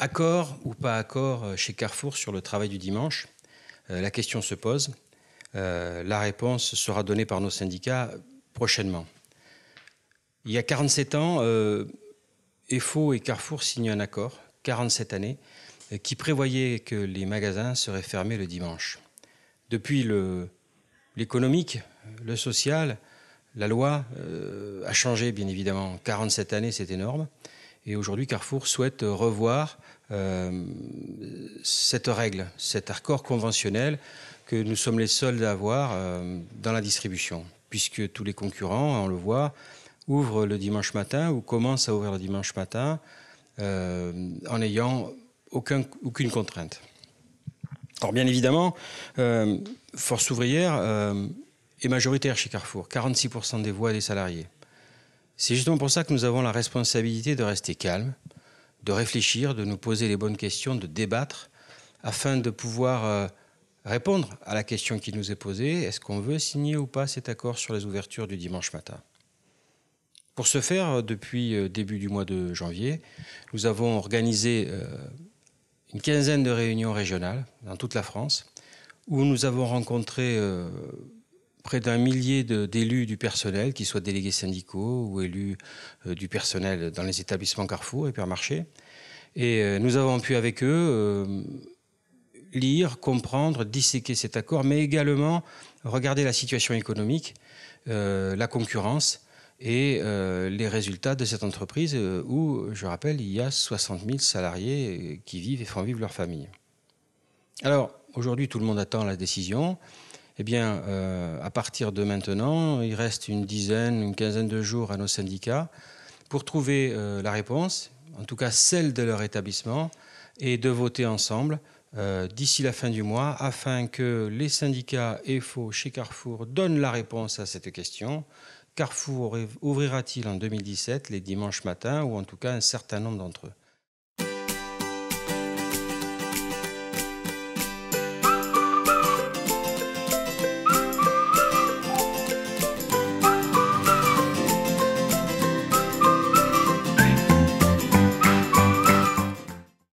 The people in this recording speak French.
Accord ou pas accord chez Carrefour sur le travail du dimanche? La question se pose. La réponse sera donnée par nos syndicats prochainement. Il y a 47 ans, EFO et Carrefour signent un accord, 47 années, qui prévoyait que les magasins seraient fermés le dimanche. Depuis l'économique, le social, la loi a changé, bien évidemment. 47 années, c'est énorme. Et aujourd'hui, Carrefour souhaite revoir cette règle, cet accord conventionnel que nous sommes les seuls à avoir dans la distribution, puisque tous les concurrents, on le voit, ouvrent le dimanche matin ou commencent à ouvrir le dimanche matin en n'ayant aucune contrainte. Alors bien évidemment, Force ouvrière est majoritaire chez Carrefour, 46% des voix des salariés. C'est justement pour ça que nous avons la responsabilité de rester calmes, de réfléchir, de nous poser les bonnes questions, de débattre, afin de pouvoir répondre à la question qui nous est posée. Est-ce qu'on veut signer ou pas cet accord sur les ouvertures du dimanche matin? Pour ce faire, depuis début du mois de janvier, nous avons organisé une quinzaine de réunions régionales dans toute la France, où nous avons rencontré près d'1 millier d'élus du personnel, qu'ils soient délégués syndicaux ou élus du personnel dans les établissements Carrefour, hypermarchés. Et nous avons pu avec eux lire, comprendre, disséquer cet accord, mais également regarder la situation économique, la concurrence et les résultats de cette entreprise où, je rappelle, il y a 60 000 salariés qui vivent et font vivre leur famille. Alors, aujourd'hui, tout le monde attend la décision. Eh bien, à partir de maintenant, il reste une quinzaine de jours à nos syndicats pour trouver la réponse, en tout cas celle de leur établissement, et de voter ensemble d'ici la fin du mois, afin que les syndicats EFO chez Carrefour donnent la réponse à cette question. Carrefour ouvrira-t-il en 2017 les dimanches matins, ou en tout cas un certain nombre d'entre eux?